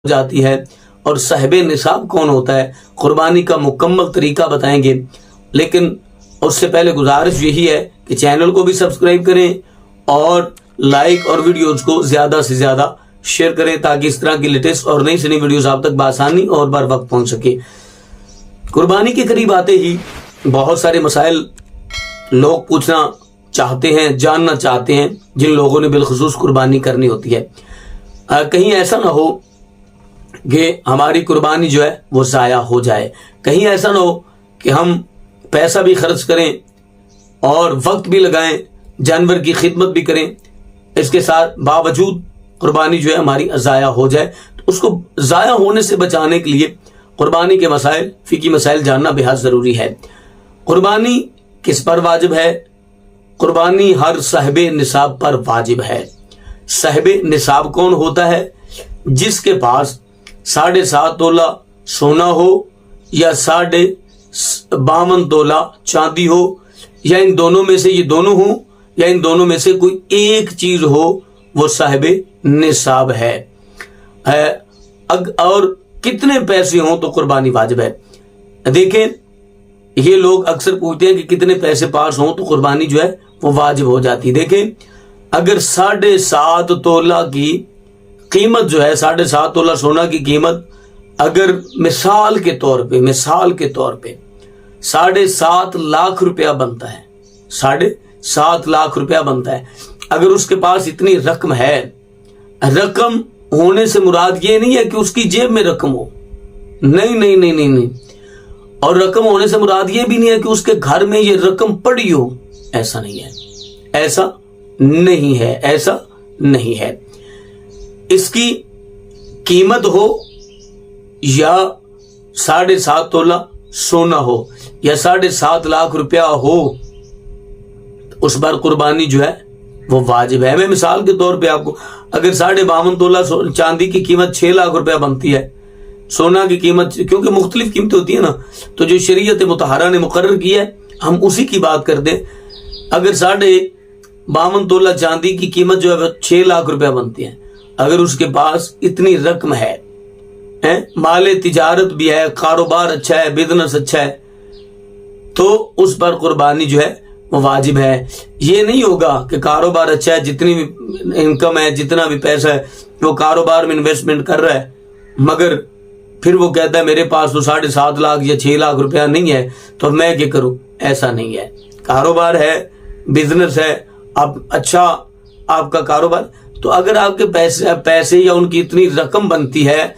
जाती है और साहिब निसाब कौन होता है, कुर्बानी का मुकम्मल तरीका बताएंगे। लेकिन उससे पहले गुजारिश यही है कि चैनल को भी सब्सक्राइब करें और लाइक और वीडियोस को ज्यादा से ज्यादा शेयर करें ताकि इस तरह की लेटेस्ट और नई से नई वीडियोस आप तक बआसानी और बर वक्त पहुंच सके। कुर्बानी के करीब आते ही बहुत सारे मसाइल लोग पूछना चाहते हैं, जानना चाहते हैं, जिन लोगों ने बिलखुसूस कुर्बानी करनी होती है। कहीं ऐसा ना हो कि हमारी कुर्बानी जो है वो ज़ाया हो जाए, कहीं ऐसा ना हो कि हम पैसा भी खर्च करें और वक्त भी लगाएं, जानवर की खिदमत भी करें, इसके साथ बावजूद कुर्बानी जो है हमारी ज़ाया हो जाए। तो उसको ज़ाया होने से बचाने के लिए कुर्बानी के मसाइल, फ़िकी मसाइल जानना बेहद ज़रूरी है। कुर्बानी किस पर वाजिब है? कुर्बानी हर साहिब निसाब पर वाजिब है। साहिब निसाब कौन होता है? जिसके पास 7.5 तोला सोना हो या 52 तोला चांदी हो, या इन दोनों में से ये दोनों हो, या इन दोनों में से कोई एक चीज हो, वो साहिब निसाब है। और कितने पैसे हों तो कुर्बानी वाजिब है। देखें, ये लोग अक्सर पूछते हैं कि कितने पैसे पास हों तो कुर्बानी जो है वो वाजिब हो जाती है। देखें, अगर 7.5 तोला की कीमत जो है, 7.5 तोला सोना की कीमत अगर मिसाल के तौर पे 7.5 लाख रुपया बनता है, 7.5 लाख रुपया बनता है। अगर उसके पास इतनी रकम है, रकम होने से मुराद ये नहीं है कि उसकी जेब में रकम हो, नहीं नहीं नहीं नहीं नहीं, और रकम होने से मुराद ये भी नहीं है कि उसके घर में ये रकम पड़ी हो, ऐसा नहीं है, ऐसा नहीं है, ऐसा नहीं है। इसकी कीमत हो या 7.5 तोला सोना हो या 7.5 लाख रुपया हो, उस पर कुर्बानी जो है वो वाजिब है। मैं मिसाल के तौर पे आपको, अगर 52 तोला चांदी की कीमत 6 लाख रुपया बनती है, सोना की कीमत, क्योंकि मुख्तलिफ कीमतें होती है ना, तो जो शरीयत मुतहरा ने मुकर्रर किया है हम उसी की बात करते हैं। अगर 52 तोला चांदी की कीमत जो है 6 लाख रुपया बनती है, अगर उसके पास इतनी रकम है, माले तिजारत भी है, कारोबार अच्छा है, बिजनेस अच्छा है, तो उस पर कुर्बानी जो है वो वाजिब है। ये नहीं होगा कि कारोबार अच्छा है, जितनी भी इनकम है, जितना भी पैसा है वो कारोबार में इन्वेस्टमेंट कर रहा है, मगर फिर वो कहता है मेरे पास तो 7.5 लाख या 6 लाख रुपया नहीं है तो मैं क्या करूं। ऐसा नहीं है। कारोबार है, बिजनेस है, आप अच्छा आपका कारोबार, तो अगर आपके पैसे या उनकी इतनी रकम बनती है